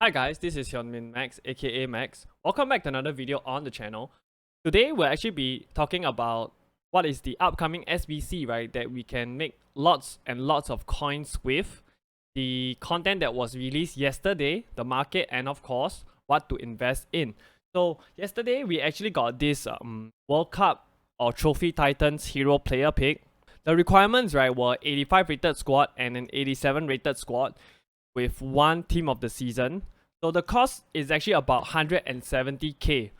Hi guys, this is Hyunmin Max aka Max. Welcome back to another video on the channel. Today we'll actually be talking about what is the upcoming SBC, right, that we can make lots and lots of coins with, the content that was released yesterday, the market, and of course what to invest in. So yesterday we actually got this World Cup or Trophy Titans hero player pick. The requirements, right, were 85 rated squad and an 87 rated squad with one team of the season. So the cost is actually about 170k.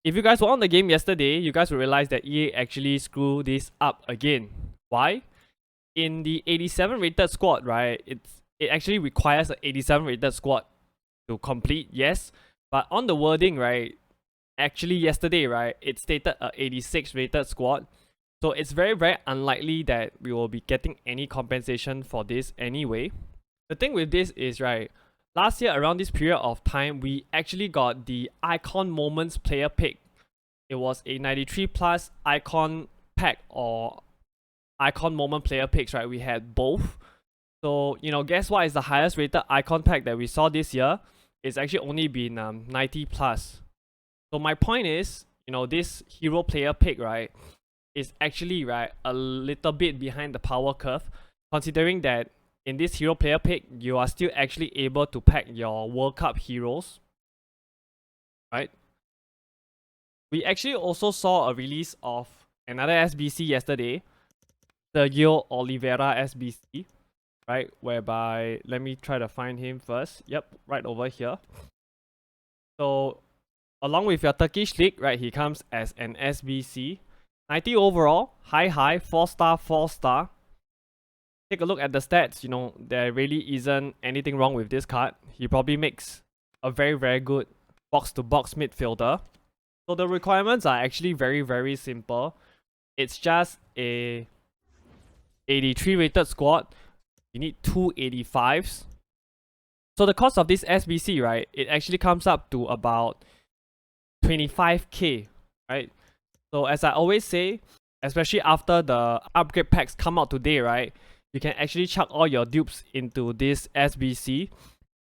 If you guys were on the game yesterday, you guys will realize that EA actually screwed this up again. Why? In the 87 rated squad, right, it actually requires an 87 rated squad to complete, yes. But on the wording, right, actually yesterday, right, it stated a 86 rated squad. So it's very, very unlikely that we will be getting any compensation for this anyway. The thing with this is, right, last year around this period of time, we actually got the Icon Moments player pick. It was a 93 plus Icon pack or Icon Moment player picks, right? We had both. So, guess what is the highest rated Icon pack that we saw this year? It's actually only been 90 plus. So my point is, this hero player pick, right, is actually, right, a little bit behind the power curve, considering that in this hero player pick, you are still actually able to pack your World Cup heroes, right? We actually also saw a release of another SBC yesterday, Sergio Oliveira SBC, right? Whereby, let me try to find him first. Yep, right over here. So, along with your Turkish league, right, he comes as an SBC. 90 overall, high, 4-star, 4-star. Take a look at the stats, there really isn't anything wrong with this card. He probably makes a very, very good box-to-box midfielder. So the requirements are actually very, very simple. It's just a 83 rated squad. You need two 85s. So the cost of this SBC, right, it actually comes up to about 25k, right? So as I always say, especially after the upgrade packs come out today, right, you can actually chuck all your dupes into this SBC,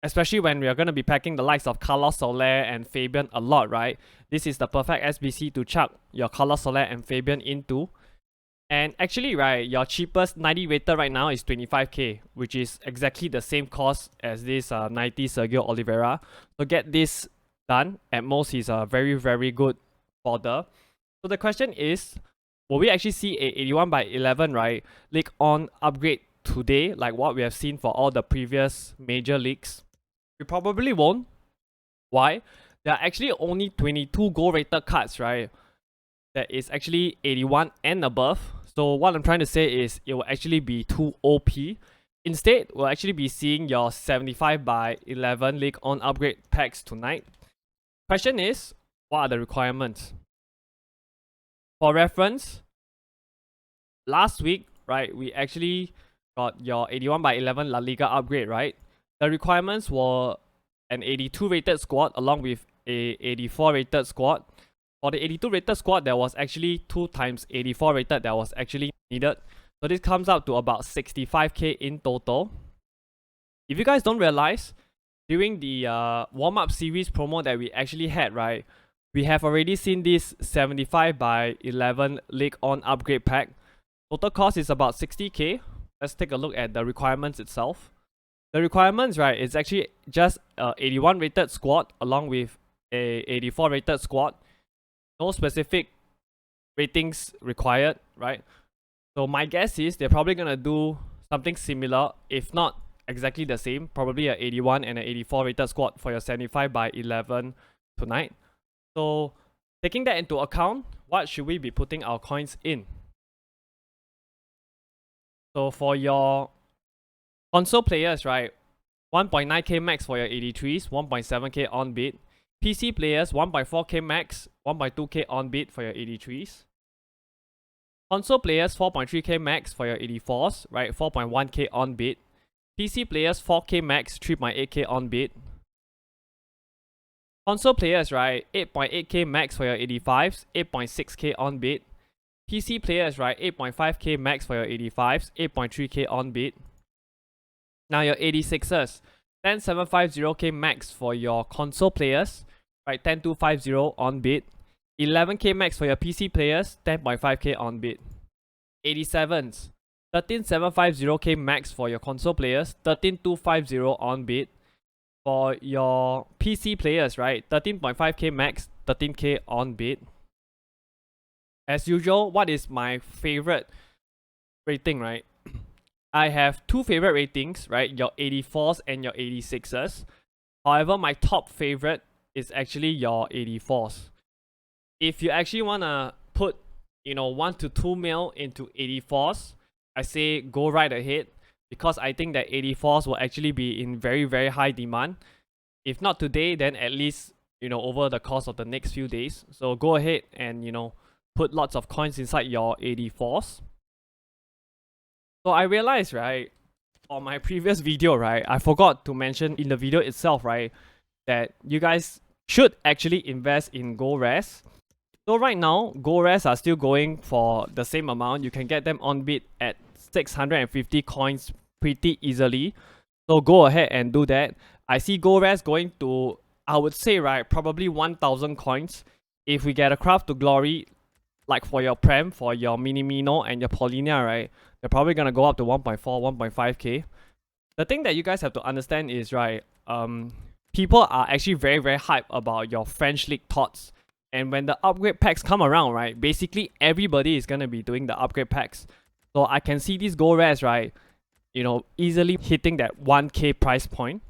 especially when we are going to be packing the likes of Carlos Soler and Fabian a lot, right? This is the perfect SBC to chuck your Carlos Soler and Fabian into. And actually, right, your cheapest 90 rated right now is 25k, which is exactly the same cost as this 90 Sergio Oliveira. So get this done. At most, he's a very, very good fodder. So the question is, will we actually see a 81 by 11, right, league on upgrade today, like what we have seen for all the previous major leagues? We probably won't. Why? There are actually only 22 gold rated cards, right, that is actually 81 and above. So what I'm trying to say is it will actually be too OP. Instead, we'll actually be seeing your 75 by 11 league on upgrade packs tonight. Question is, what are the requirements? For reference, last week, right, we actually got your 81 by 11 La Liga upgrade, right? The requirements were an 82 rated squad along with a 84 rated squad. For the 82 rated squad, there was actually 2 times 84 rated that was actually needed. So this comes out to about 65k in total. If you guys don't realize, during the warm-up series promo that we actually had, right, we have already seen this 75 by 11 League On upgrade pack. Total cost is about 60k. Let's take a look at the requirements itself. The requirements, right, is actually just a 81 rated squad along with a 84 rated squad. No specific ratings required, right? So my guess is they're probably gonna do something similar, if not exactly the same. Probably a 81 and an 84 rated squad for your 75 by 11 tonight. So taking that into account, what should we be putting our coins in? So for your console players, right, 1.9k max for your 83s, 1.7k on bid. PC players, 1.4k max, 1.2k on bid for your 83s. Console players, 4.3k max for your 84s, right, 4.1k on bid. PC players, 4k max, 3.8k on bid. Console players, right, 8.8k max for your 85s, 8.6k on bid. PC players, right, 8.5k max for your 85s, 8.3k on bid. Now your 86ers, 10750k max for your console players, right? 10250 on bid. 11k max for your PC players, 10.5k on bid. 87s, 13750k max for your console players, 13250 on bid. For your PC players, right? 13.5k max, 13k on bid. As usual, what is my favorite rating, right? I have two favorite ratings, right? Your 84s and your 86s. However, my top favorite is actually your 84s. If you actually want to put, 1 to 2 mil into 84s, I say go right ahead, because I think that 84s will actually be in very, very high demand. If not today, then at least, over the course of the next few days. So go ahead and, put lots of coins inside your 84s. So I realized, right, on my previous video, right, I forgot to mention in the video itself, right, that you guys should actually invest in gold rares. So right now, gold rares are still going for the same amount. You can get them on bid at 650 coins pretty easily. So go ahead and do that. I see gold rares going to, I would say, right, probably 1000 coins. If we get a craft to glory, like for your Prem, for your Minimino and your Paulina, right, they're probably gonna go up to 1.4, 1.5k. The thing that you guys have to understand is, right, people are actually very, very hyped about your French League thoughts. And when the upgrade packs come around, right, basically everybody is gonna be doing the upgrade packs. So I can see these gold rares, right, easily hitting that 1k price point.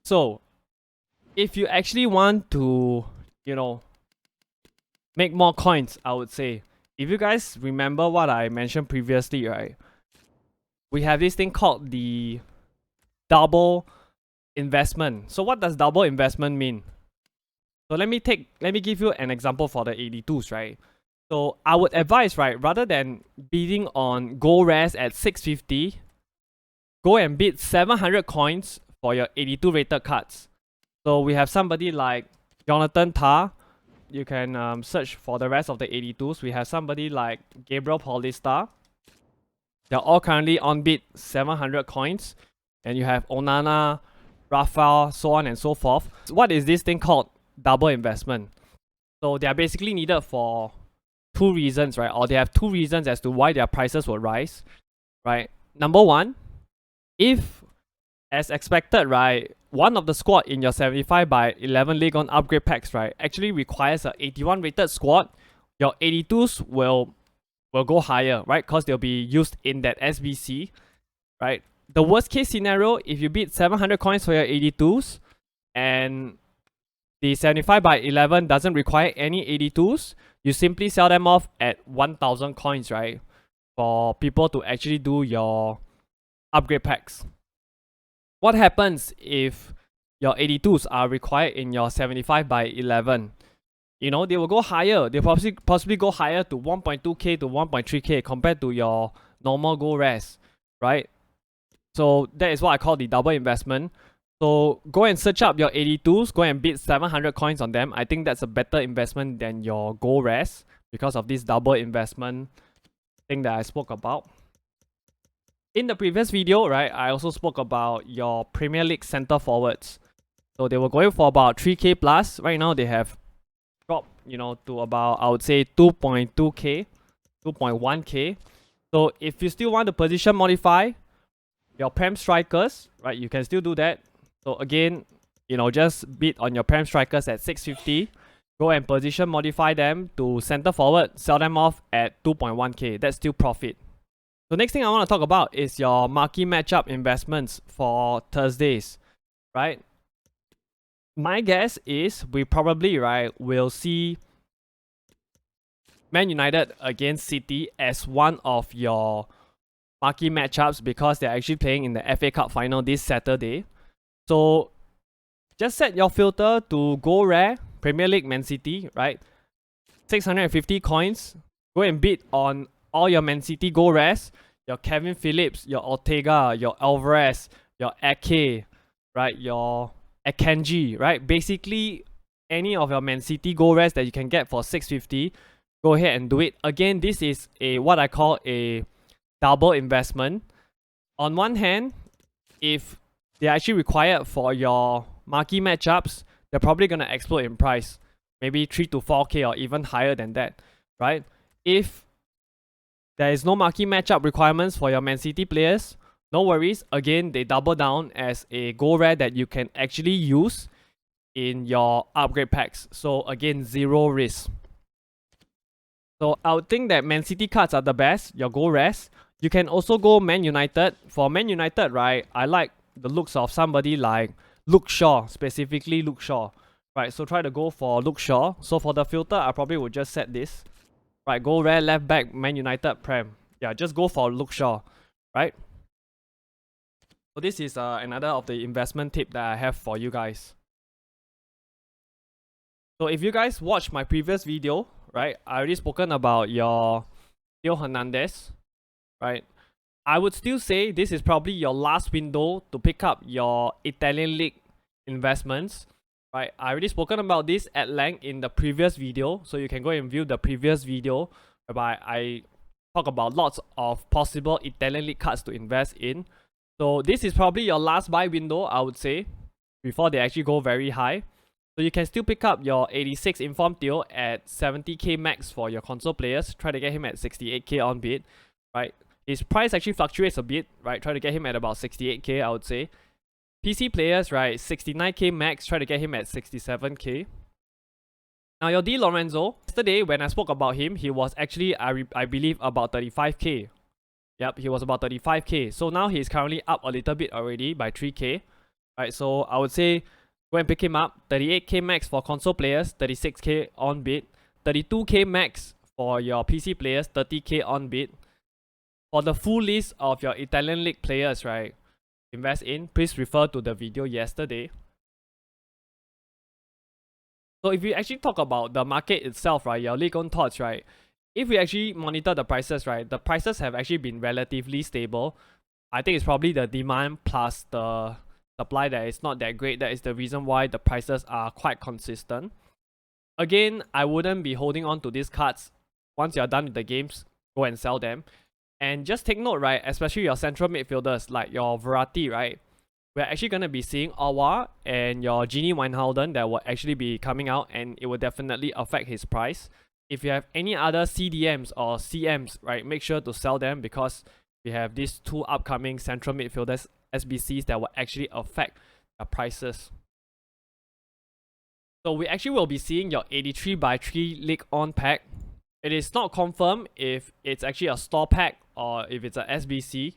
So if you actually want to, make more coins, I would say, if you guys remember what I mentioned previously, right, we have this thing called the double investment. So what does double investment mean? So let me give you an example for the 82s, right? So I would advise, right, rather than bidding on gold rares at 650, go and bid 700 coins for your 82 rated cards. So we have somebody like Jonathan Tah. You can search for the rest of the 82s. We have somebody like Gabriel Paulista. They're all currently on bid 700 coins. And you have Onana, Rafael, so on and so forth. So what is this thing called double investment? So they are basically needed for two reasons, right? Or they have two reasons as to why their prices will rise, right? Number one, if, as expected, right, one of the squad in your 75/11 League on upgrade packs, right, actually requires a 81 rated squad, your 82s will go higher, right? Because they'll be used in that SBC, right? The worst case scenario, if you bid 700 coins for your 82s and the 75/11 doesn't require any 82s, you simply sell them off at 1000 coins, right? For people to actually do your upgrade packs. What happens if your 82s are required in your 75/11? They will go higher. They'll possibly go higher to 1.2k to 1.3k compared to your normal gold rares, right? So that is what I call the double investment. So go and search up your 82s, go and bid 700 coins on them. I think that's a better investment than your gold rares because of this double investment thing that I spoke about. In the previous video, right, I also spoke about your Premier League center forwards. So they were going for about 3k plus. Right now they have dropped, to about, I would say, 2.2k, 2.1k. So if you still want to position modify your Prem strikers, right, you can still do that. So again, just bid on your Prem strikers at 650. Go and position modify them to center forward, sell them off at 2.1k. That's still profit. The next thing I want to talk about is your marquee matchup investments for Thursdays, right? My guess is we probably, right, will see Man United against City as one of your marquee matchups because they're actually playing in the FA Cup final this Saturday. So just set your filter to go rare, Premier League Man City, right? 650 coins. Go and bid on all your Man City gold rares, your Kevin Phillips, your Ortega, your Alvarez, your Ake, right, your Akanji, right? Basically, any of your Man City gold rares that you can get for 650, go ahead and do it. Again, this is what I call a double investment. On one hand, if they're actually required for your marquee matchups, they're probably gonna explode in price. Maybe 3 to 4k or even higher than that, right? If there is no marquee matchup requirements for your Man City players, no worries. Again, they double down as a gold rare that you can actually use in your upgrade packs. So again, zero risk. So I would think that Man City cards are the best, your gold rares. You can also go Man United. For Man United, right, I like the looks of somebody like Luke Shaw, specifically Luke Shaw. Right, so try to go for Luke Shaw. So for the filter, I probably would just set this. Right, gold rare, left back, Man United, Prem. Yeah, just go for Luke Shaw, right? So this is another of the investment tip that I have for you guys. So if you guys watch my previous video, right, I already spoken about your Theo Hernandez, right? I would still say this is probably your last window to pick up your Italian League investments, right? I already spoken about this at length in the previous video, so you can go and view the previous video whereby I talk about lots of possible Italian League cards to invest in. So this is probably your last buy window, I would say, before they actually go very high. So you can still pick up your 86 Informed Theo at 70k max for your console players. Try to get him at 68k on bid, right? His price actually fluctuates a bit, right? Try to get him at about 68k, I would say. PC players, right? 69k max. Try to get him at 67k. Now your Di Lorenzo, yesterday when I spoke about him, he was actually, I believe, about 35k. Yep, he was about 35k. So now he's currently up a little bit already by 3k. Right, so I would say go and pick him up. 38k max for console players, 36k on bid. 32k max for your PC players, 30k on bid. For the full list of your Italian League players, right, invest in, please refer to the video yesterday. So if we actually talk about the market itself, right, your League on thoughts, right, if we actually monitor the prices, right, the prices have actually been relatively stable. I think it's probably the demand plus the supply that is not that great. That is the reason why the prices are quite consistent. Again, I wouldn't be holding on to these cards. Once you're done with the games, go and sell them. And just take note, right, especially your central midfielders like your Verratti, right, we're actually going to be seeing Awa and your Gini Wijnaldum that will actually be coming out, and it will definitely affect his price. If you have any other CDMs or CMs, right, make sure to sell them because we have these two upcoming central midfielders, SBCs, that will actually affect the prices. So we actually will be seeing your 83x3 League On pack. It is not confirmed if it's actually a store pack or if it's a SBC.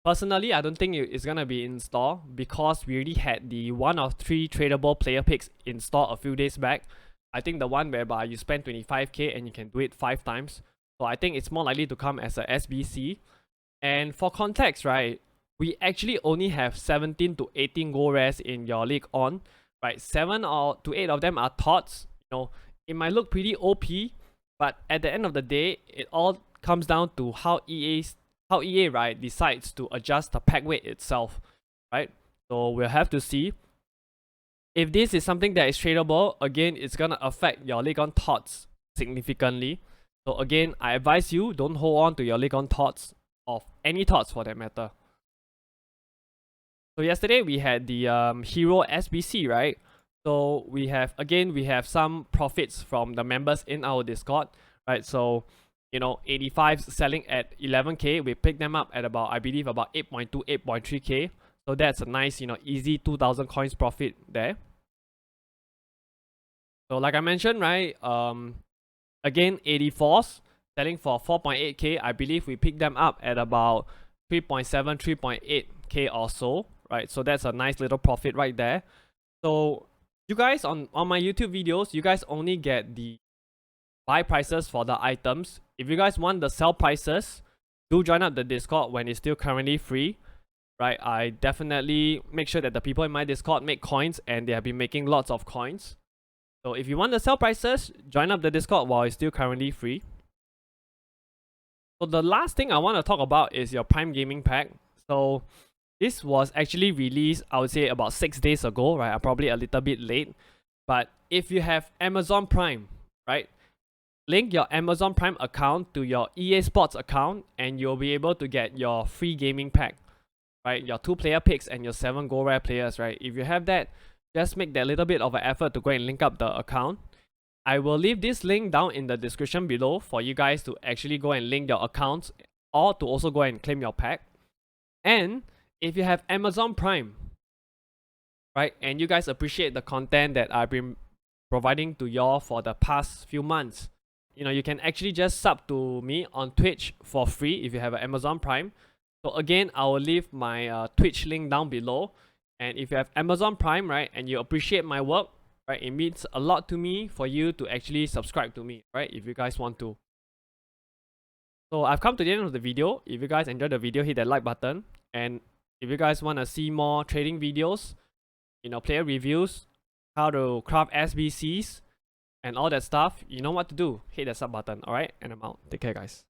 Personally, I don't think it's gonna be in store because we already had the 1 of 3 tradable player picks in store a few days back. I think the one whereby you spend 25k and you can do it 5 times. So I think it's more likely to come as a SBC. And for context, right, we actually only have 17 to 18 gold rares in your League On. Right, 7 to 8 of them are thoughts. You know, it might look pretty OP, but at the end of the day, it all comes down to how EA, right, decides to adjust the pack weight itself, right? So we'll have to see. If this is something that is tradable, again, it's gonna affect your League On thoughts significantly. So again, I advise you, don't hold on to your League On thoughts, of any thoughts for that matter. So yesterday we had the Hero SBC, right? So we have some profits from the members in our Discord, right? So, you know, 85 selling at 11k. We picked them up at about, I believe, about 8.2, 8.3k. So that's a nice, you know, easy 2,000 coins profit there. So like I mentioned, right? Again, 84s selling for 4.8k. I believe we picked them up at about 3.7, 3.8k or so, right? So that's a nice little profit right there. So you guys on my YouTube videos, you guys only get the buy prices for the items. If you guys want the sell prices, do join up the Discord when it's still currently free, right? I definitely make sure that the people in my Discord make coins, and they have been making lots of coins. So if you want the sell prices, join up the Discord while it's still currently free. So the last thing I want to talk about is your Prime Gaming pack. So this was actually released, I would say, about 6 days ago, right? I'm probably a little bit late. But if you have Amazon Prime, right, link your Amazon Prime account to your EA Sports account and you'll be able to get your free gaming pack. right? Your 2-player picks and your 7 gold rare players, right? If you have that, just make that little bit of an effort to go and link up the account. I will leave this link down in the description below for you guys to actually go and link your accounts or to also go and claim your pack. And if you have Amazon Prime, right, and you guys appreciate the content that I've been providing to y'all for the past few months, you know, you can actually just sub to me on Twitch for free if you have an Amazon Prime. So again, I will leave my Twitch link down below. And if you have Amazon Prime, right, and you appreciate my work, right, it means a lot to me for you to actually subscribe to me, right, if you guys want to. So I've come to the end of the video. If you guys enjoyed the video, hit that like button. And if you guys want to see more trading videos, you know, player reviews, how to craft SBCs, and all that stuff, you know what to do. Hit that sub button, alright? And I'm out. Take care, guys.